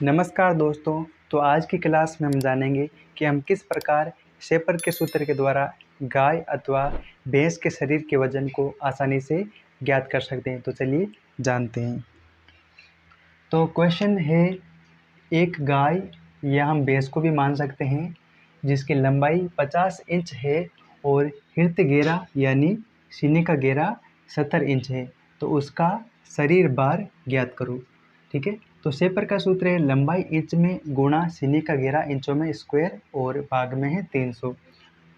नमस्कार दोस्तों। तो आज की क्लास में हम जानेंगे कि हम किस प्रकार शेपर के सूत्र के द्वारा गाय अथवा भैंस के शरीर के वजन को आसानी से ज्ञात कर सकते हैं। तो चलिए जानते हैं। तो क्वेश्चन है, एक गाय या हम भैंस को भी मान सकते हैं जिसकी लंबाई 50 इंच है और हृदय घेरा यानी सीने का घेरा 70 इंच है, तो उसका शरीर भार ज्ञात करो। ठीक है, तो शेपर का सूत्र है लंबाई इंच में गुणा सीने का घेरा इंचों में स्क्वायर और भाग में है 300।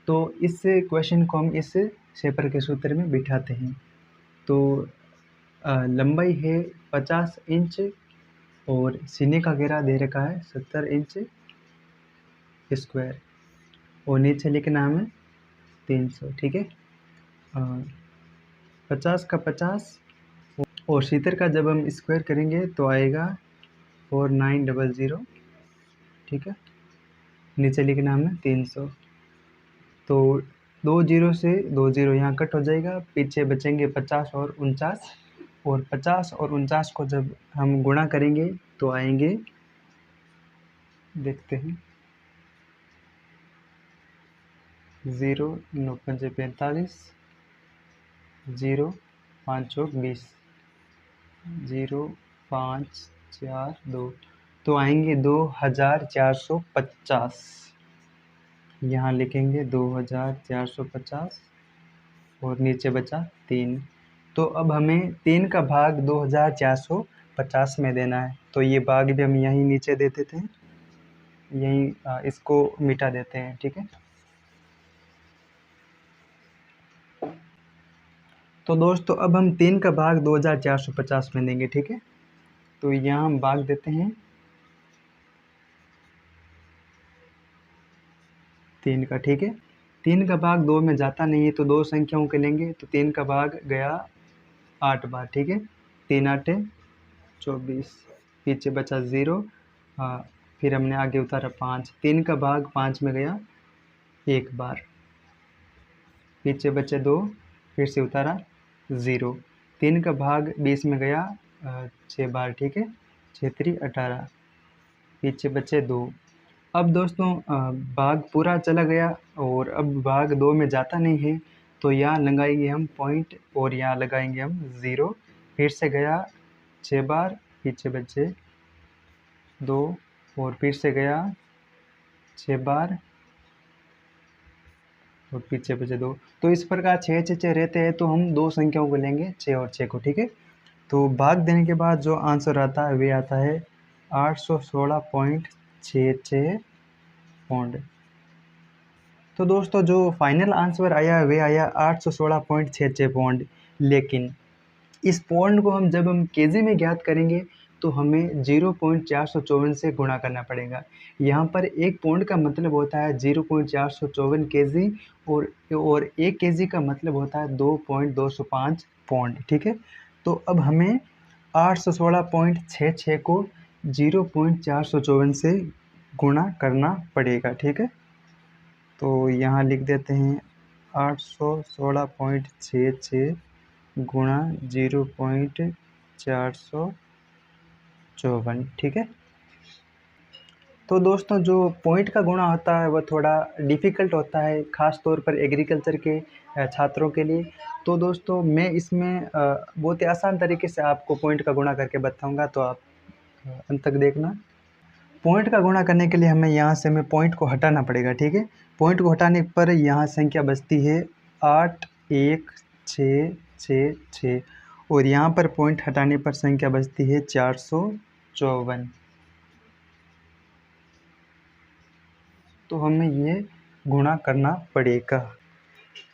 तो इस क्वेश्चन को हम इस शेपर के सूत्र में बिठाते हैं। तो लंबाई है 50 इंच और सीने का घेरा दे रखा है 70 इंच स्क्वायर और नीचे लिखना हमें 300। ठीक है, 50 का 50 और 70 का जब हम स्क्वायर करेंगे तो आएगा 4900। ठीक है, नीचे लिखना हमें 300। तो 2 जीरो से 2 जीरो यहाँ कट हो जाएगा, पीछे बचेंगे 50 और 49 और 50 और 49 को जब हम गुणा करेंगे तो आएंगे, देखते हैं, 0 9 5 45 0 5 चौक 20 0 5 4 2, तो आएंगे 2450। यहाँ लिखेंगे 2450 और नीचे बचा 3। तो अब हमें 3 का भाग 2450 में देना है, तो ये भाग भी हम यहीं नीचे दे देते हैं, यहीं इसको मिटा देते हैं। ठीक है, तो दोस्तों अब हम 3 का भाग 2450 में देंगे। ठीक है, तो यहाँ हम भाग देते हैं 3 का। ठीक है, 3 का भाग 2 में जाता नहीं है तो दो संख्याओं के लेंगे, तो 3 का भाग गया 8 बार। ठीक है, 3 8 24, पीछे बचा 0। हाँ, फिर हमने आगे उतारा 5, 3 का भाग 5 में गया 1 बार, पीछे बचे 2, फिर से उतारा 0। 3 का भाग 20 में गया 6 बार। ठीक है, 6 3 18, पीछे बचे 2। अब दोस्तों भाग पूरा चला गया और अब भाग 2 में जाता नहीं है, तो यहाँ लगाएंगे हम पॉइंट और यहाँ लगाएंगे हम 0। फिर से गया 6 बार, पीछे बचे 2 और फिर से गया 6 बार और पीछे बचे 2। तो इस प्रकार 6 6 6 रहते हैं, तो हम दो संख्याओं को लेंगे 6 और 6 को। ठीक है, तो भाग देने के बाद जो आंसर आता है वे आता है 816.66 पौंड। तो दोस्तों जो फाइनल आंसर आया वे आया 816.66 पौंड। लेकिन इस पौंड को जब हम केजी में ज्ञात करेंगे तो हमें 0.454 से गुणा करना पड़ेगा। यहाँ पर एक पौंड का मतलब होता है 0.454 केजी और एक केजी का मतलब होता है 2.205 पौंड। ठीक है, तो अब हमें 816.66 को 0.454 से गुणा करना पड़ेगा। ठीक है, तो यहाँ लिख देते हैं 816.66 गुणा 0.454। ठीक है, तो दोस्तों जो पॉइंट का गुणा होता है वह थोड़ा डिफ़िकल्ट होता है, ख़ास तौर पर एग्रीकल्चर के छात्रों के लिए। तो दोस्तों मैं इसमें बहुत ही आसान तरीके से आपको पॉइंट का गुणा करके बताऊंगा, तो आप अंत तक देखना। पॉइंट का गुणा करने के लिए हमें पॉइंट को हटाना पड़ेगा। ठीक है, पॉइंट को हटाने पर यहाँ संख्या बचती है 8 1 6 6 6 और यहाँ पर पॉइंट हटाने पर संख्या बचती है 454। तो हमें ये गुणा करना पड़ेगा।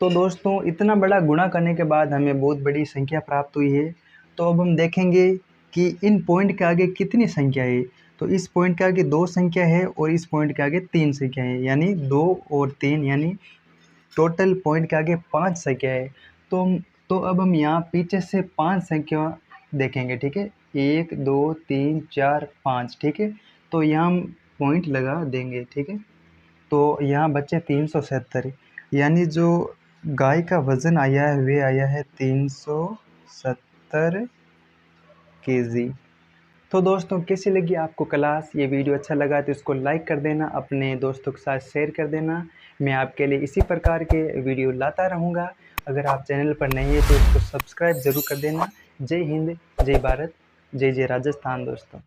तो दोस्तों इतना बड़ा गुणा करने के बाद हमें बहुत बड़ी संख्या प्राप्त हुई है। तो अब हम देखेंगे कि इन पॉइंट के आगे कितनी संख्या है। तो इस पॉइंट के आगे 2 संख्या है और इस पॉइंट के आगे 3 संख्या है, यानी 2 और 3, यानी टोटल पॉइंट के आगे 5 संख्या है। तो अब हम यहाँ पीछे से 5 संख्या देखेंगे। ठीक है, 1 2 3 4 5। ठीक है, तो यहाँ हम पॉइंट लगा देंगे। ठीक है, तो यहाँ बचे 370, यानी जो गाय का वज़न आया है वे आया है 370 केजी। तो दोस्तों कैसी लगी आपको क्लास? ये वीडियो अच्छा लगा तो इसको लाइक कर देना, अपने दोस्तों के साथ शेयर कर देना। मैं आपके लिए इसी प्रकार के वीडियो लाता रहूँगा। अगर आप चैनल पर नए हैं तो इसको सब्सक्राइब ज़रूर कर देना। जय हिंद, जय भारत, जय जय राजस्थान दोस्तों।